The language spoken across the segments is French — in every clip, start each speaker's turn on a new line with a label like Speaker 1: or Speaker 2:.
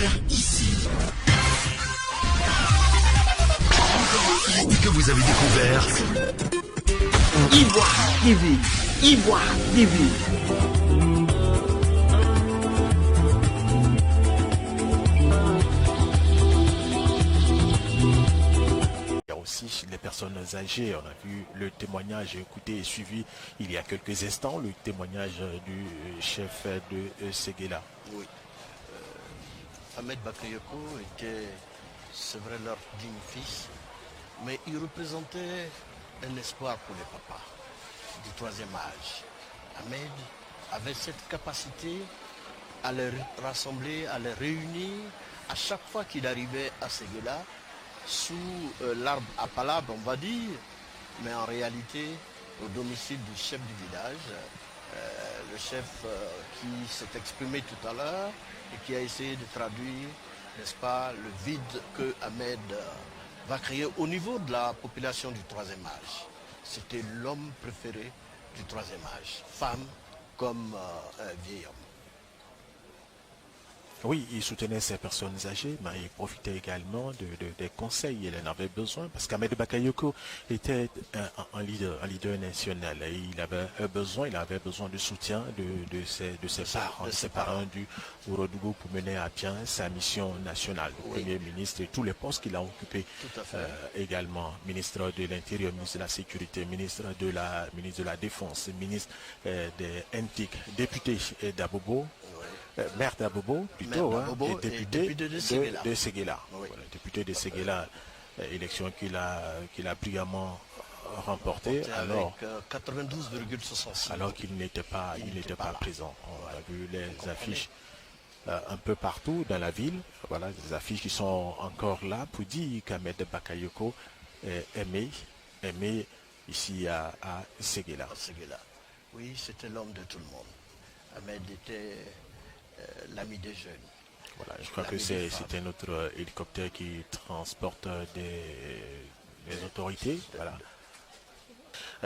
Speaker 1: découvert ici. Que vous avez découvert
Speaker 2: Ivoire TV. Ivoire TV.
Speaker 3: Aussi les personnes âgées. On a vu le témoignage écouté et suivi il y a quelques instants, le témoignage du chef de Séguéla.
Speaker 4: Oui. Ahmed Bakayoko était, c'est vrai, leur digne fils, mais il représentait un espoir pour les papas du troisième âge. Ahmed avait cette capacité à les rassembler, à les réunir. À chaque fois qu'il arrivait à Séguéla, sous l'arbre à palabre, on va dire, mais en réalité, au domicile du chef du village, le chef qui s'est exprimé tout à l'heure et qui a essayé de traduire, n'est-ce pas, le vide que Ahmed va créer au niveau de la population du troisième âge. C'était l'homme préféré du troisième âge, femme comme vieil homme.
Speaker 3: Oui, il soutenait ces personnes âgées, mais il profitait également des conseils. Il en avait besoin parce qu'Ahmed Bakayoko était un leader national. Et il avait besoin de soutien de ses parents du Ourodougou pour mener à bien sa mission nationale. Le Premier ministre et tous les postes qu'il a occupés également. Ministre de l'Intérieur, ministre de la Sécurité, ministre de la Défense, ministre des NTIC, député d'Abobo. Maire d'Abobo, plutôt, et député de Séguéla.
Speaker 4: Oui.
Speaker 3: Voilà, député de Séguéla, élection qu'il a brillamment remportée, alors
Speaker 4: 92,66.
Speaker 3: Alors qu'il n'était pas présent. On a vu les affiches un peu partout dans la ville. Voilà, des affiches qui sont encore là pour dire qu'Ahmed Bakayoko est aimé ici à Séguéla.
Speaker 4: Oui, c'était l'homme de tout le monde. Ahmed était l'ami des jeunes.
Speaker 3: Voilà, je crois que c'était notre hélicoptère qui transporte des autorités. Voilà.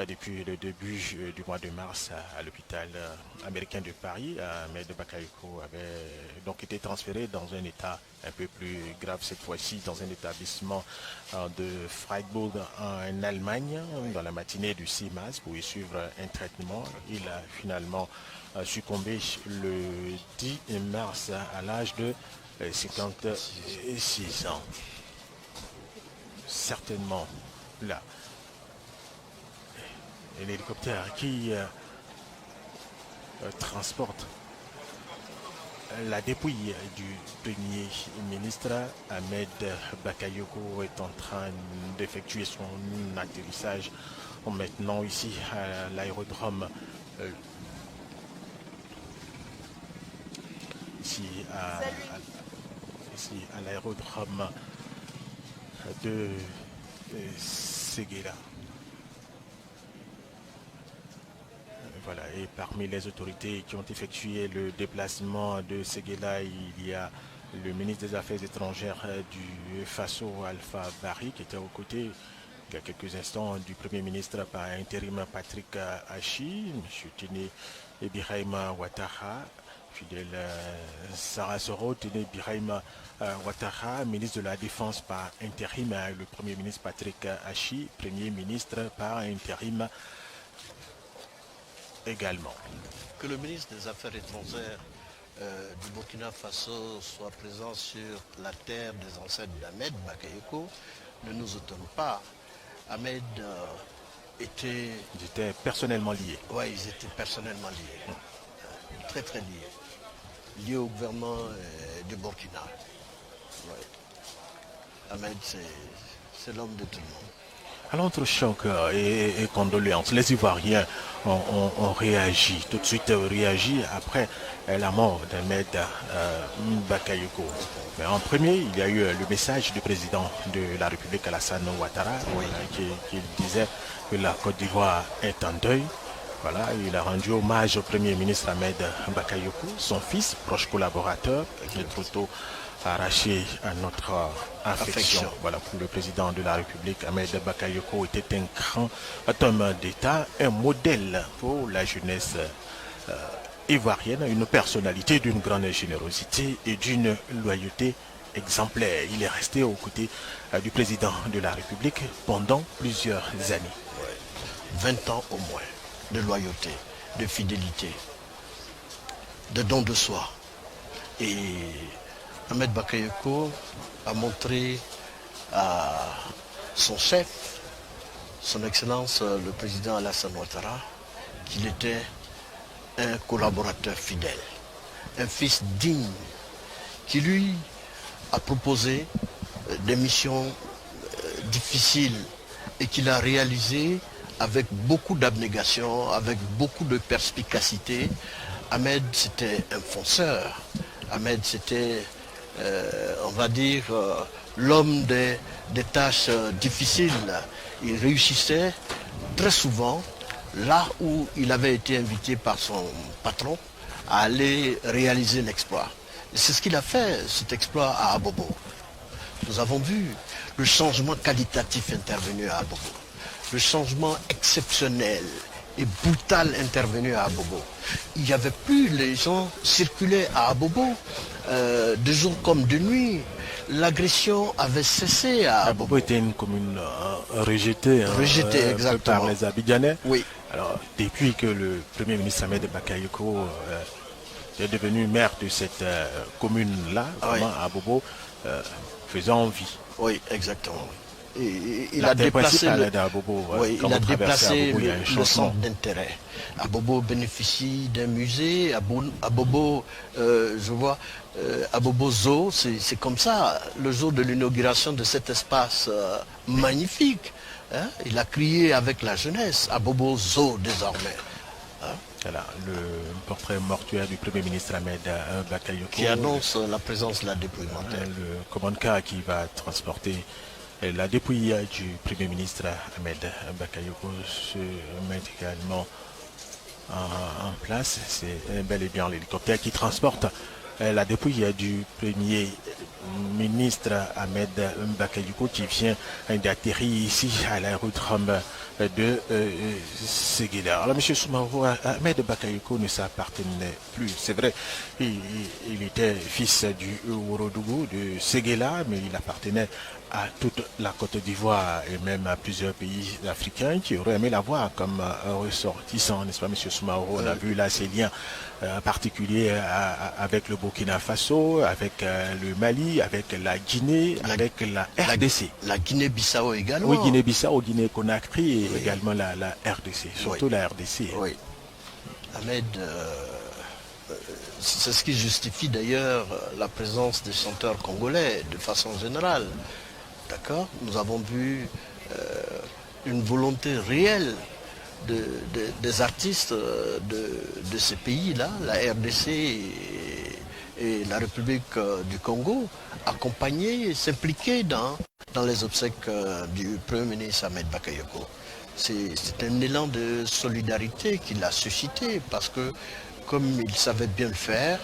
Speaker 3: Depuis le début du mois de mars à l'hôpital américain de Paris, Ahmed Bakayoko avait donc été transféré dans un état un peu plus grave cette fois-ci, dans un établissement de Freiburg en Allemagne, dans la matinée du 6 mars pour y suivre un traitement. Il a finalement succombé le 10 mars à l'âge de 56 ans. Certainement là. Un hélicoptère qui transporte la dépouille du Premier ministre Ahmed Bakayoko est en train d'effectuer son atterrissage maintenant ici à l'aérodrome ici à l'aérodrome de Séguéla. Voilà, et parmi les autorités qui ont effectué le déplacement de Séguéla, il y a le ministre des Affaires étrangères du Faso, Alpha Barry, qui était aux côtés il y a quelques instants du Premier ministre par intérim Patrick Hachi, M. Tine Birahima Ouattara, fidèle Sarah Soro, Tine Birahima Ouattara, ministre de la Défense par intérim, le Premier ministre Patrick Hachi, Premier ministre par intérim également.
Speaker 4: Que le ministre des Affaires étrangères du Burkina Faso soit présent sur la terre des ancêtres d'Ahmed Bakayoko ne nous étonne pas. Ahmed était...
Speaker 3: Ils étaient personnellement liés.
Speaker 4: Oui, ils étaient personnellement liés. Très très liés. Liés au gouvernement du Burkina. Ouais. Ahmed, c'est l'homme de tout le monde.
Speaker 3: À notre choc et condoléances, les Ivoiriens ont réagi, tout de suite réagi après la mort d'Ahmed Bakayoko. Mais en premier, il y a eu le message du président de la République, Alassane Ouattara, qui disait que la Côte d'Ivoire est en deuil. Voilà, il a rendu hommage au Premier ministre Ahmed Bakayoko, son fils, proche collaborateur, qui est trop tôt arraché à notre affection. Voilà, pour le président de la République, Ahmed Bakayoko était un grand homme d'État, un modèle pour la jeunesse ivoirienne, une personnalité d'une grande générosité et d'une loyauté exemplaire. Il est resté aux côtés du président de la République pendant plusieurs années.
Speaker 4: 20 ans au moins de loyauté, de fidélité, de don de soi. Et Ahmed Bakayoko a montré à son chef, son Excellence le président Alassane Ouattara, qu'il était un collaborateur fidèle, un fils digne, qui lui a proposé des missions difficiles et qu'il a réalisées avec beaucoup d'abnégation, avec beaucoup de perspicacité. Ahmed, c'était un fonceur. Ahmed, c'était, on va dire, l'homme des tâches difficiles. Il réussissait très souvent là où il avait été invité par son patron à aller réaliser l'exploit. Et c'est ce qu'il a fait, cet exploit à Abobo. Nous avons vu le changement qualitatif intervenu à Abobo, le changement exceptionnel et brutal intervenu à Abobo. Il n'y avait plus, les gens circulaient à Abobo de jour comme de nuit. L'agression avait cessé à Abobo.
Speaker 3: Abobo était une commune rejetée,
Speaker 4: exactement,
Speaker 3: par les Abidjanais.
Speaker 4: Oui.
Speaker 3: Alors, depuis que le Premier ministre Ahmed Bakayoko est devenu maire de cette commune-là, vraiment à Abobo, faisant envie.
Speaker 4: Oui, exactement. Et il a déplacé le centre d'intérêt. Abobo bénéficie d'un musée. Abobo, je vois, Abobo Zoo, c'est comme ça. Le jour de l'inauguration de cet espace magnifique, hein, il a crié avec la jeunesse. Abobo Zoo désormais. Hein.
Speaker 3: Voilà, le portrait mortuaire du Premier ministre Ahmed Bakayoko.
Speaker 4: Qui annonce la présence de la dépouille mortelle.
Speaker 3: Le commande-car qui va transporter la dépouille du Premier ministre Ahmed Bakayoko se met également en place. C'est bel et bien l'hélicoptère qui transporte la dépouille du Premier ministre Ahmed Bakayoko qui vient d'atterrir ici à l'aérodrome de Séguéla. Alors, M. Soumaoro, Ahmed Bakayoko ne s'appartenait plus. C'est vrai, il était fils du Ourodougou de Séguéla, mais il appartenait à toute la Côte d'Ivoire et même à plusieurs pays africains qui auraient aimé l'avoir comme ressortissant, n'est-ce pas, M. Soumaoro? On a vu là ces liens particuliers avec le Burkina Faso, avec le Mali, avec la Guinée, avec la RDC.
Speaker 4: La Guinée-Bissau également.
Speaker 3: Oui, Guinée-Bissau, Guinée-Conakry et également la RDC, surtout la RDC.
Speaker 4: Oui. Ahmed, c'est ce qui justifie d'ailleurs la présence des chanteurs congolais de façon générale. D'accord? Nous avons vu une volonté réelle des artistes de ces pays-là, la RDC et la République du Congo, accompagner, s'impliquer dans les obsèques du Premier ministre Ahmed Bakayoko. C'est un élan de solidarité qu'il a suscité parce que, comme il savait bien le faire,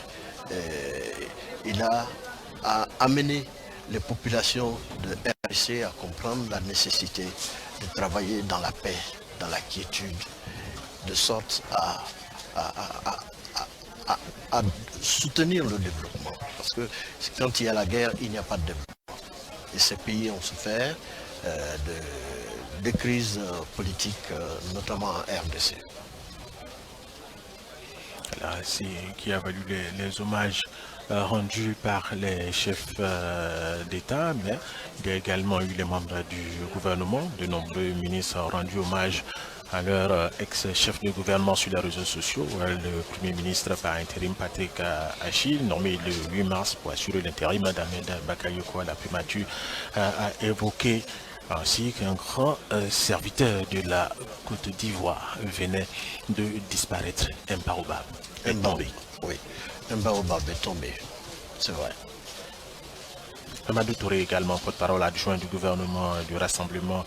Speaker 4: il a amené les populations de RDC à comprendre la nécessité de travailler dans la paix, dans la quiétude, de sorte à soutenir le développement. Parce que quand il y a la guerre, il n'y a pas de développement. Et ces pays ont souffert de crises politiques, notamment en RDC.
Speaker 3: Voilà, c'est qui a valu les hommages rendus par les chefs d'État, mais il y a également eu les membres du gouvernement, de nombreux ministres ont rendu hommage à leur ex-chef de gouvernement sur les réseaux sociaux, le Premier ministre par intérim Patrick Achille, nommé le 8 mars pour assurer l'intérim d'Ahmed Bakayoko à la primature, a évoqué ainsi qu'un grand serviteur de la Côte d'Ivoire venait de disparaître, imparable, est tombé.
Speaker 4: Oui, imparable est tombé, c'est vrai.
Speaker 3: Amadou Touré également, porte-parole adjoint du gouvernement du Rassemblement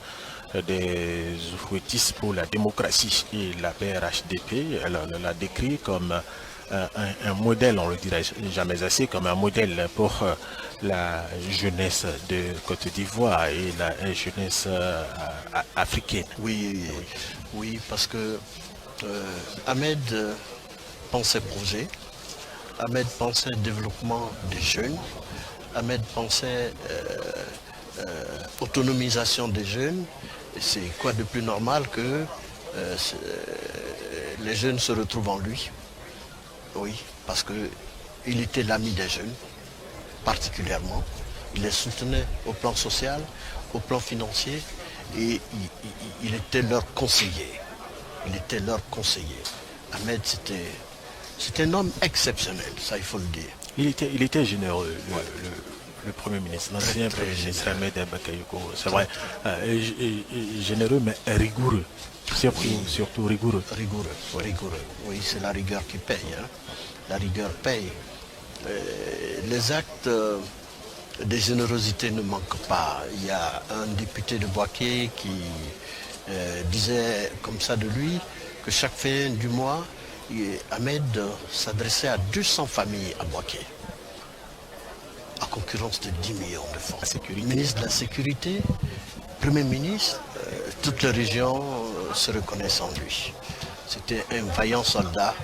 Speaker 3: des Oufouettistes pour la démocratie et la paix RHDP, elle l'a décrit comme un modèle, on ne le dirait jamais assez, comme un modèle pour la jeunesse de Côte d'Ivoire et la jeunesse africaine.
Speaker 4: Oui, parce que Ahmed pensait projet, Ahmed pensait développement des jeunes, Ahmed pensait autonomisation des jeunes. C'est quoi de plus normal que les jeunes se retrouvent en lui? Oui, parce qu'il était l'ami des jeunes, particulièrement. Il les soutenait au plan social, au plan financier, et il était leur conseiller. Il était leur conseiller. Ahmed, c'était un homme exceptionnel, ça il faut le dire.
Speaker 3: Il était généreux, le Premier ministre, l'ancien Premier ministre Ahmed Bakayoko. C'est vrai, généreux mais rigoureux. Surtout rigoureux.
Speaker 4: Rigoureux. Oui, c'est la rigueur qui paye. Hein. La rigueur paye. Les actes de générosité ne manquent pas. Il y a un député de Boaké qui disait comme ça de lui que chaque fin du mois, Ahmed s'adressait à 200 familles à Boaké, à concurrence de 10 millions de francs. Ministre de la Sécurité, Premier ministre, toutes les régions se reconnaissent en lui. C'était un vaillant soldat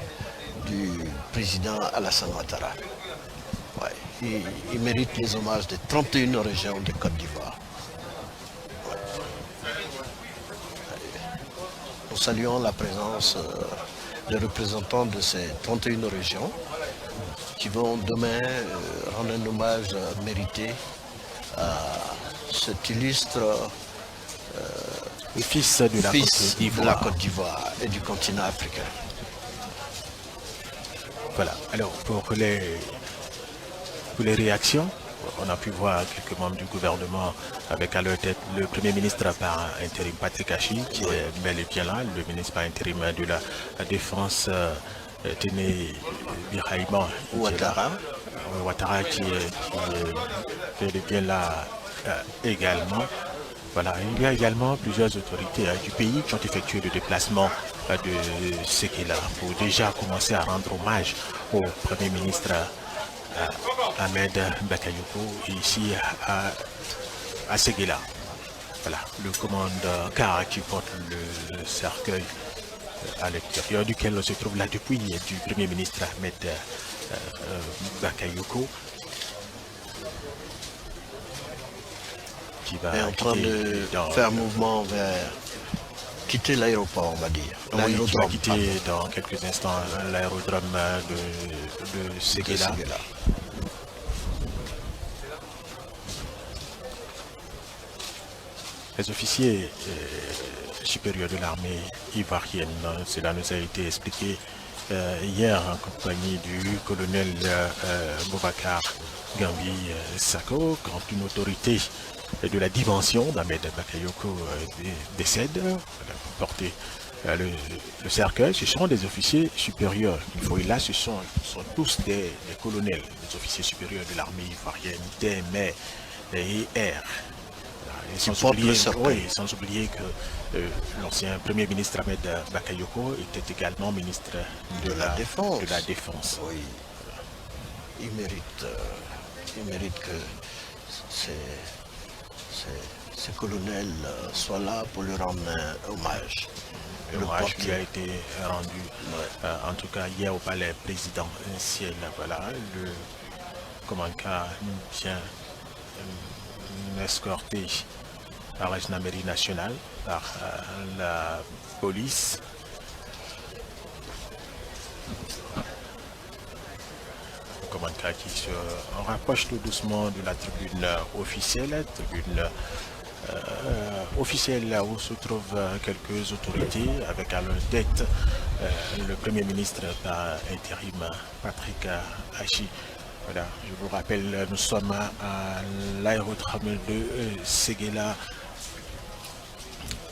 Speaker 4: du président Alassane Ouattara. Ouais. Il mérite les hommages des 31 régions de Côte d'Ivoire. Ouais. Nous saluons la présence des représentants de ces 31 régions qui vont demain rendre un hommage mérité à cet illustre
Speaker 3: fils de la Côte
Speaker 4: d'Ivoire et du continent africain.
Speaker 3: Voilà, alors pour les réactions, on a pu voir quelques membres du gouvernement avec à leur tête le Premier ministre par intérim Patrick Achi, qui est bel et bien là, le ministre par intérim de la Défense Téné Birahima Ouattara qui est bel et bien là également. Voilà, il y a également plusieurs autorités du pays qui ont effectué le déplacement de Séguéla pour déjà commencer à rendre hommage au Premier ministre Ahmed Bakayoko ici à Séguéla. Voilà, le commandant qui porte le cercueil à l'extérieur duquel se trouve la dépouille du Premier ministre Ahmed Bakayoko.
Speaker 4: Est en train de faire mouvement vers quitter l'aéroport, on va dire.
Speaker 3: Oui, qui va quitter dans quelques instants l'aérodrome de Séguéla. Les officiers supérieurs de l'armée ivoirienne, cela nous a été expliqué hier en compagnie du colonel Boubacar Gambi Sako, quand une autorité de la dimension d'Ahmed Bakayoko décède, porter le cercueil. Ce sont des officiers supérieurs. Il faut, et là, ce sont tous des colonels, des officiers supérieurs de l'armée ivoirienne, des mers et airs. Sans oublier que l'ancien Premier ministre Ahmed Bakayoko était également ministre de la Défense.
Speaker 4: Oui. Il mérite que ces colonels soient là pour lui rendre un hommage.
Speaker 3: L'hommage qui a été rendu, en tout cas hier au palais présidentiel. Voilà, le commandant vient escorté par la gendarmerie nationale, par la police. Commandant qui se rapproche tout doucement de la tribune officielle, où se trouvent quelques autorités avec à leur tête le Premier ministre par intérim Patrick Achi. Voilà, je vous rappelle, nous sommes à l'aérodrome de Séguéla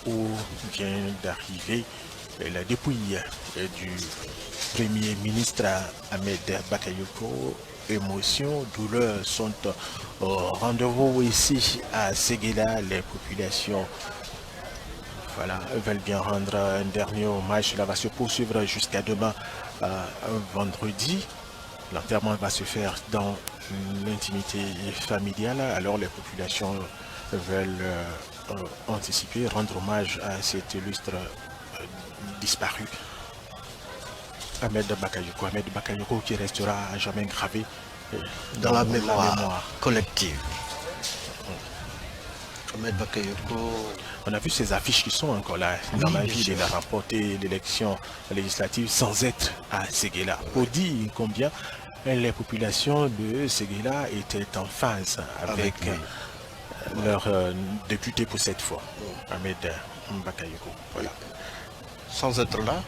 Speaker 3: où vient d'arriver la dépouille du Premier ministre Ahmed Bakayoko. Émotion, douleur sont au rendez-vous ici à Séguéla. Les populations veulent bien rendre un dernier hommage. Cela va se poursuivre jusqu'à demain, vendredi. L'enterrement va se faire dans l'intimité familiale. Alors les populations veulent anticiper, rendre hommage à cet illustre disparu. Ahmed Bakayoko qui restera à jamais gravé
Speaker 4: dans la mémoire collective. Ahmed Bakayoko.
Speaker 3: On a vu ces affiches qui sont encore là dans la ville. Il a remporté l'élection législative sans être à Séguéla. Pour dire combien les populations de Séguéla étaient en phase avec leur député pour cette fois, Ahmed Bakayoko. Voilà.
Speaker 4: Sans être là,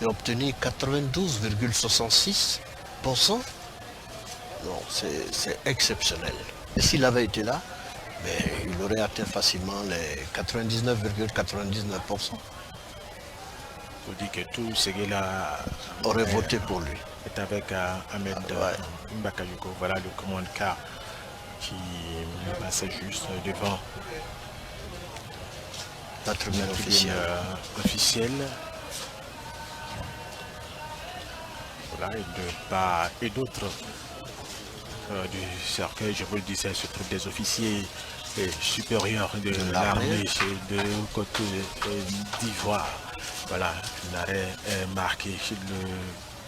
Speaker 4: il a obtenu 92,66%. Non, c'est exceptionnel. Et s'il avait été là, il aurait atteint facilement les 99,99%.
Speaker 3: Vous dites que tout Séguéla
Speaker 4: aurait voté pour lui.
Speaker 3: C'est avec Ahmed Bakayoko. Voilà le commande-car qui passait juste devant
Speaker 4: la tribune
Speaker 3: officielle. Voilà, et de part et d'autre du cercueil, je vous le disais, se trouvent des officiers supérieurs de l'armée de côté d'Ivoire. Voilà, un arrêt marqué chez le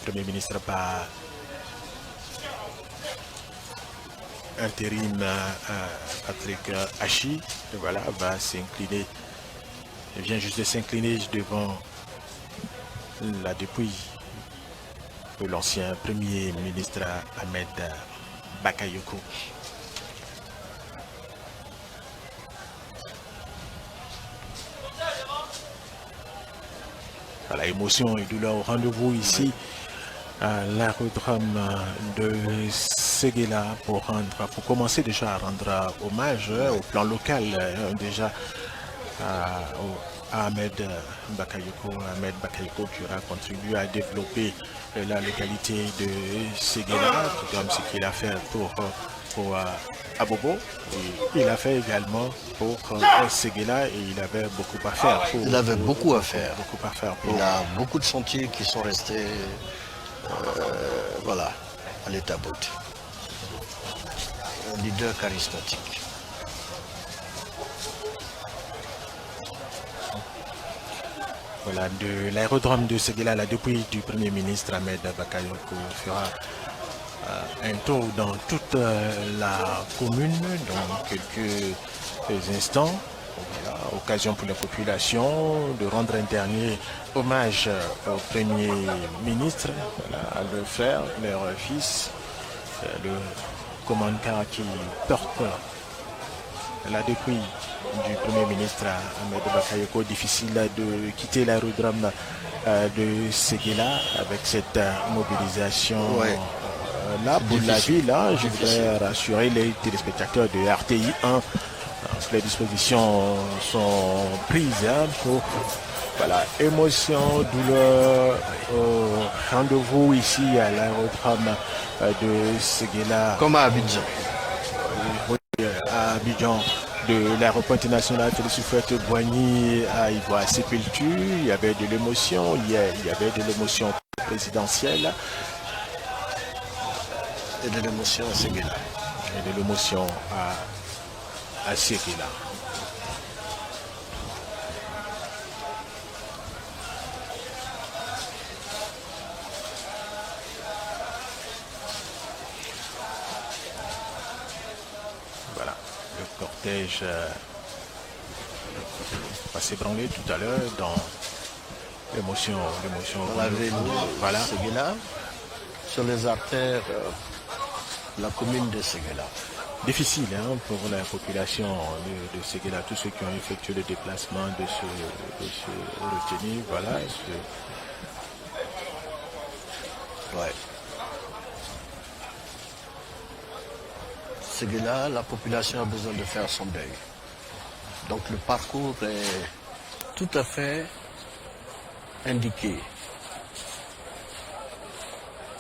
Speaker 3: Premier ministre par intérim Patrick Hachi. Voilà, va s'incliner. Il vient juste de s'incliner devant la dépouille de l'ancien Premier ministre Ahmed Bakayoko. Voilà, émotion et douleur au rendez-vous ici à l'aérodrome de Séguéla pour commencer déjà à rendre hommage au plan local déjà à Ahmed Bakayoko. Ahmed Bakayoko qui aura contribué à développer la localité de Séguéla, tout comme ce qu'il a fait pour Abobo. Et il a fait également pour Séguéla et il avait beaucoup à faire.
Speaker 4: Il avait beaucoup à faire.
Speaker 3: Il
Speaker 4: a beaucoup de chantiers qui sont restés voilà, à l'état brut. Un leader charismatique.
Speaker 3: Voilà, de l'aérodrome de Séguéla, la dépouille du Premier ministre Ahmed Bakayoko fera un tour dans toute la commune dans quelques instants. Voilà, occasion pour la population de rendre un dernier hommage au Premier ministre, voilà, à leur frère, leur fils, le commandant qui porte la dépouille du Premier ministre Ahmed Bakayoko. Difficile de quitter l'aérodrome de Séguéla avec cette mobilisation là pour la ville. Je voudrais rassurer les téléspectateurs de RTI 1. Les dispositions sont prises pour émotion, douleur, rendez-vous ici à l'aérodrome de Séguéla.
Speaker 4: Comme à Abidjan.
Speaker 3: À Abidjan, de l'aéroport international Félix Houphouët-Boigny à Ivoire Sépulture, il y avait de l'émotion, hier il y avait de l'émotion présidentielle.
Speaker 4: Et de l'émotion à Séguéla.
Speaker 3: Et de l'émotion à Séguéla. Voilà, le cortège va s'ébranler tout à l'heure dans l'émotion.
Speaker 4: Dans la ville
Speaker 3: voilà.
Speaker 4: Séguéla, sur les artères de la commune de Séguéla.
Speaker 3: Difficile pour la population de Séguéla, tous ceux qui ont effectué le déplacement de se retenir, voilà.
Speaker 4: Ouais. Séguéla, la population a besoin de faire son deuil. Donc le parcours est tout à fait indiqué.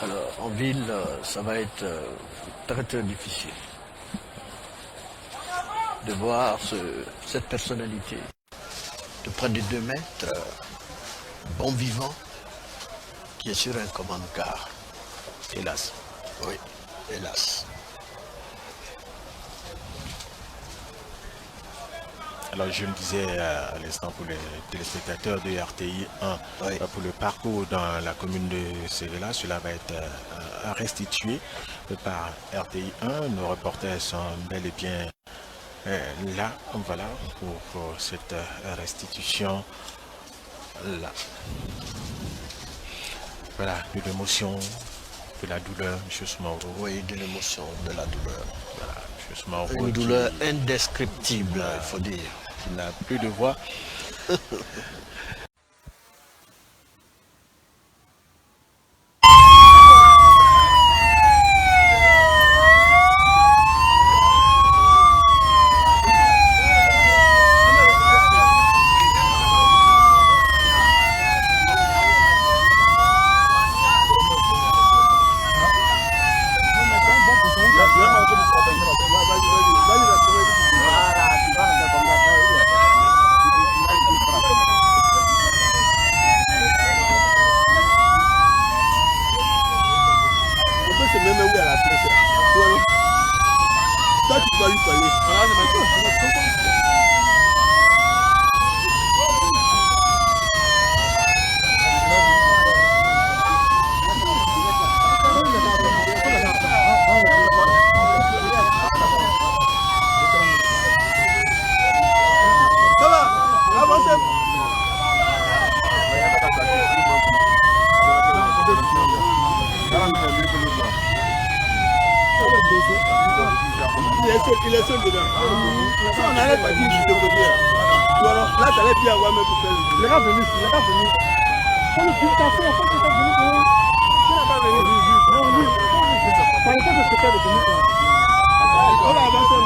Speaker 4: Alors en ville, ça va être très très difficile de voir cette personnalité de près de 2 mètres, bon vivant, qui est sur un commande-car.
Speaker 3: Hélas.
Speaker 4: Oui, hélas.
Speaker 3: Alors, je me disais à l'instant pour les téléspectateurs de RTI 1,
Speaker 4: Oui.
Speaker 3: pour le parcours dans la commune de Sévéla, cela va être restitué par RTI 1. Nos reporters sont bel et bien là, voilà, pour cette restitution-là. Voilà, de l'émotion, de la douleur, M. Soumaoro.
Speaker 4: Oui, de l'émotion, de la douleur.
Speaker 3: Voilà, M. Soumaoro.
Speaker 4: Une douleur indescriptible, il faut dire.
Speaker 3: Qui n'a plus de voix.
Speaker 2: Il est seul dedans. Si on n'allait pas dire de côté, là, tu allais bien avoir même pour faire le. Il n'est pas venu, il n'est pas venu. Faut le dire, t'as fait, faut que tu sois venu. Il n'est pas venu. Non, oui. Par le fait de se faire de venir. On va avancer un peu.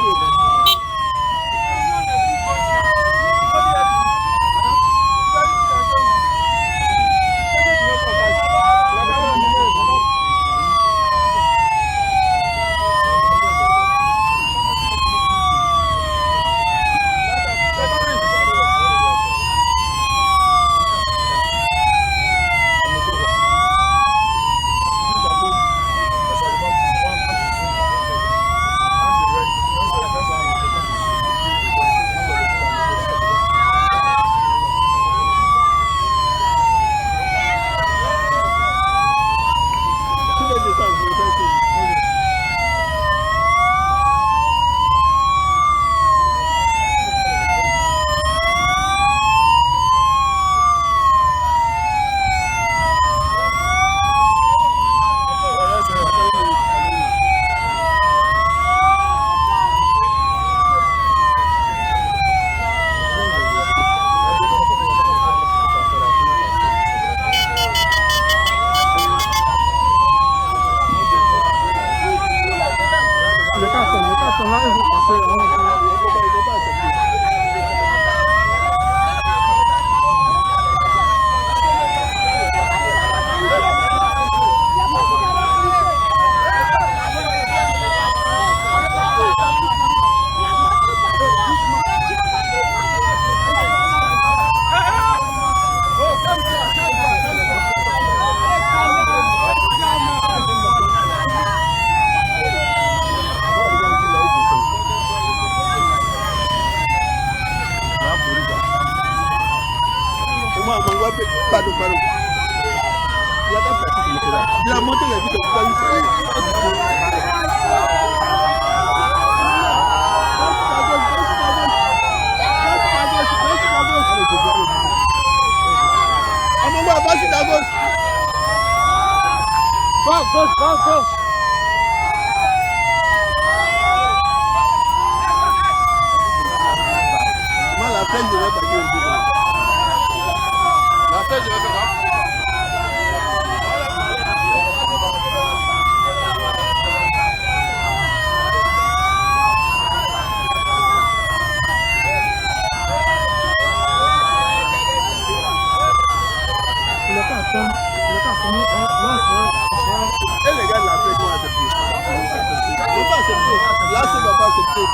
Speaker 2: Il a monté la vie de gauche. Moi, la peine, je vais pas dire. La peine, je vais pas. Et les gars de la paix vont accepter. Ils vont pas accepter. Là, c'est ne va pas accepter.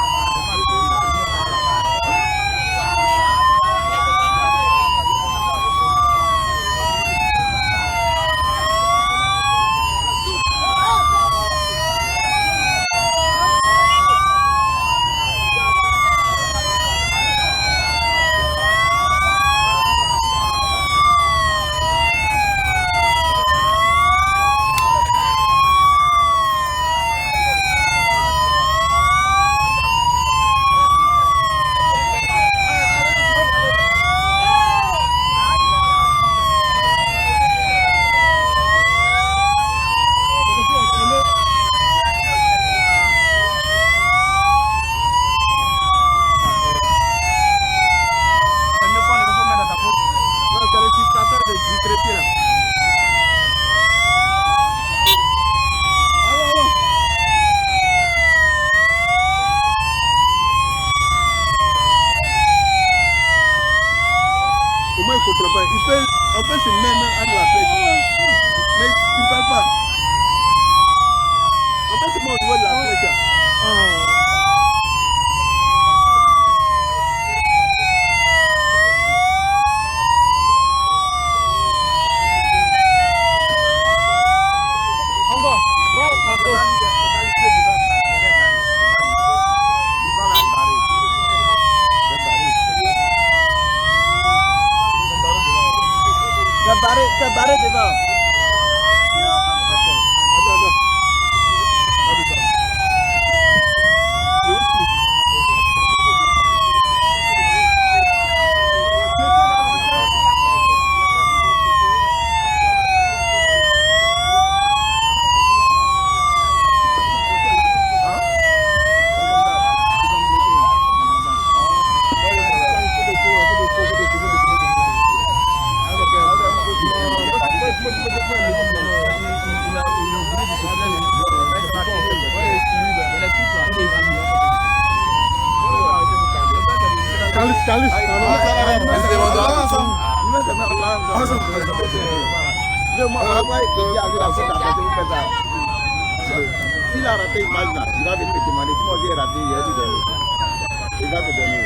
Speaker 2: En fait, c'est même à la flèche. Mais tu ne parles pas. En fait, c'est moi au niveau de la flèche.
Speaker 1: T'es barré devant.
Speaker 2: S'il a raté une match là, il va venir te demander si moi j'ai raté, il va te donner.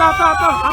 Speaker 2: Attends.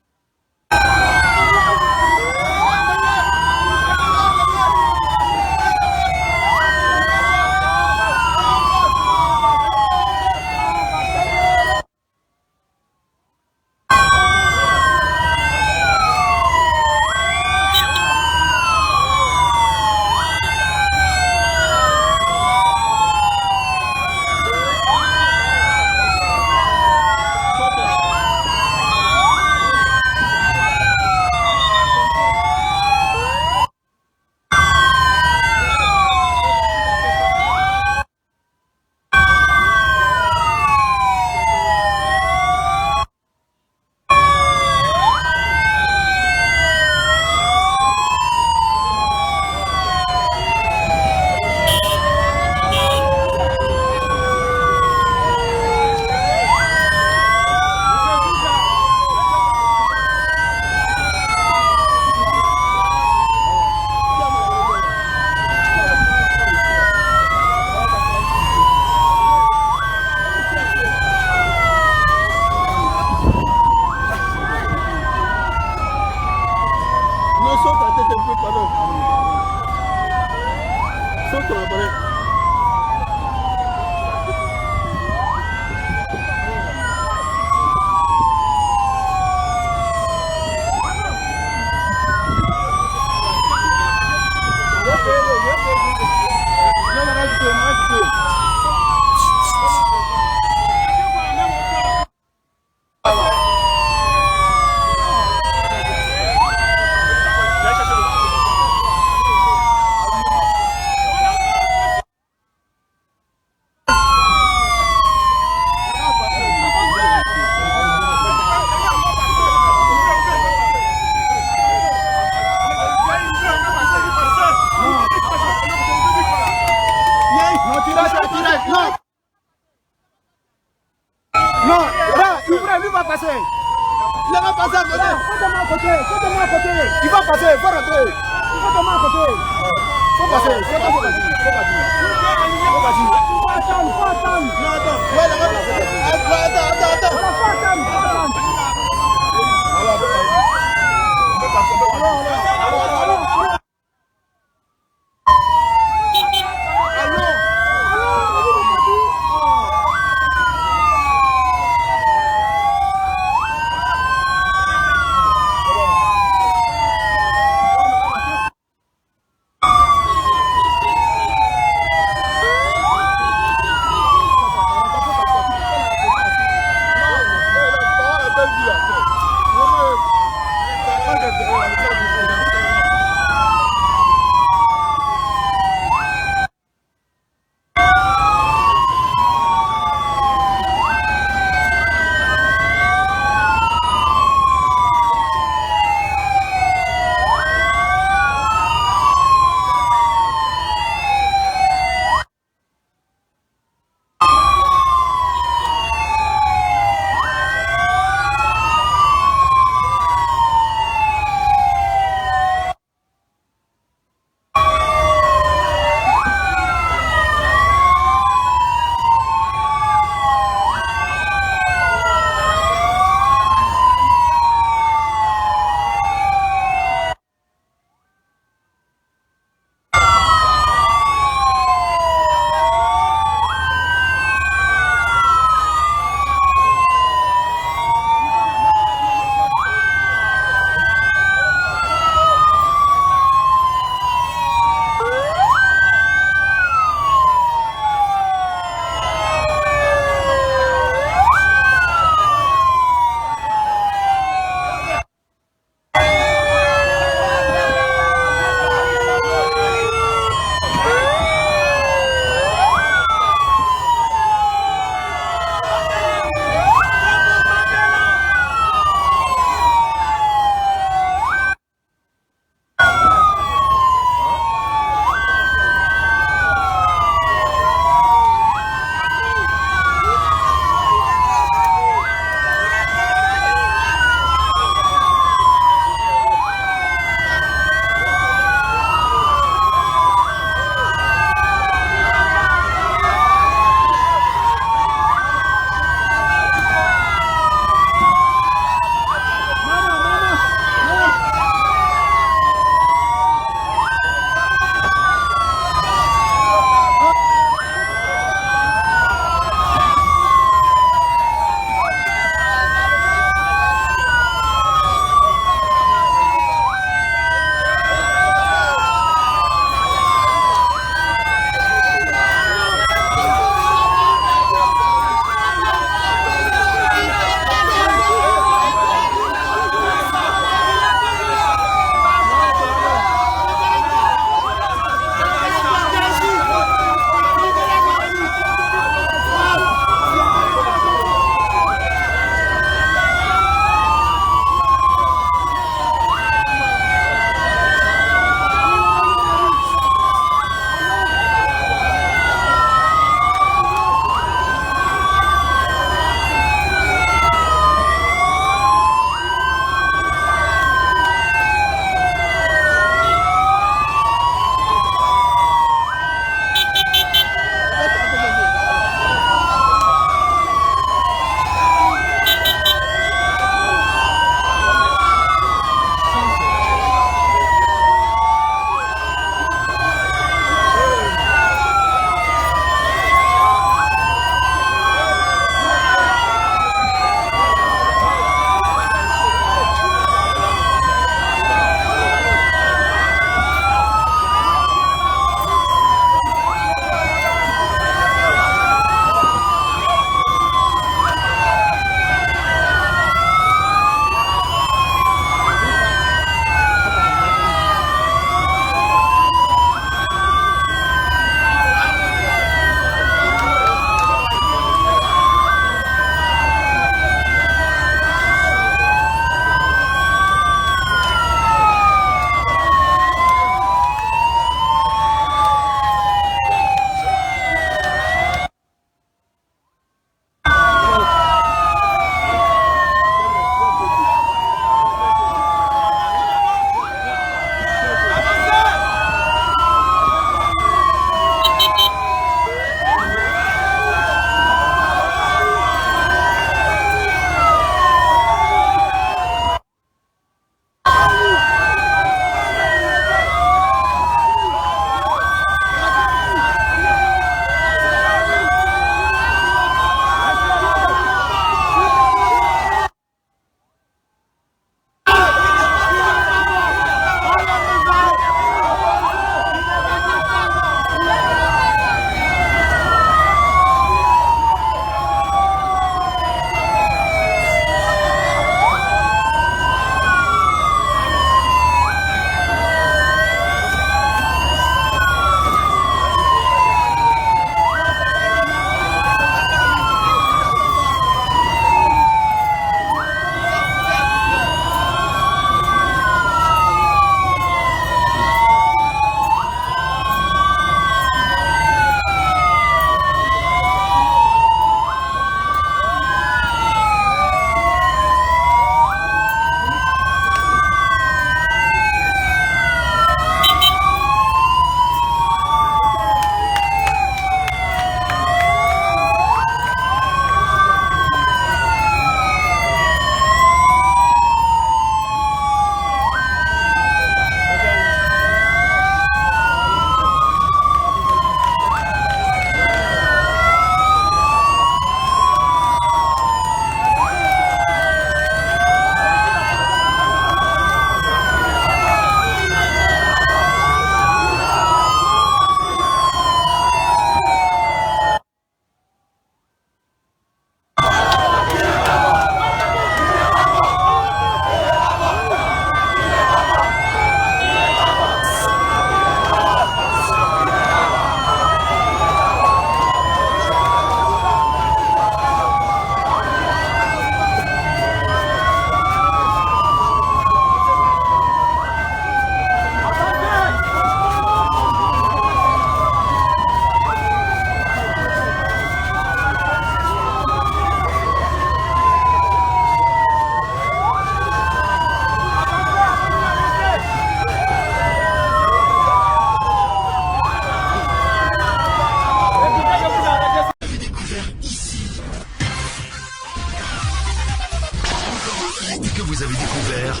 Speaker 1: vous avez découvert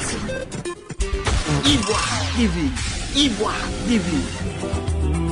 Speaker 5: Ivoire TV. Ivoire TV.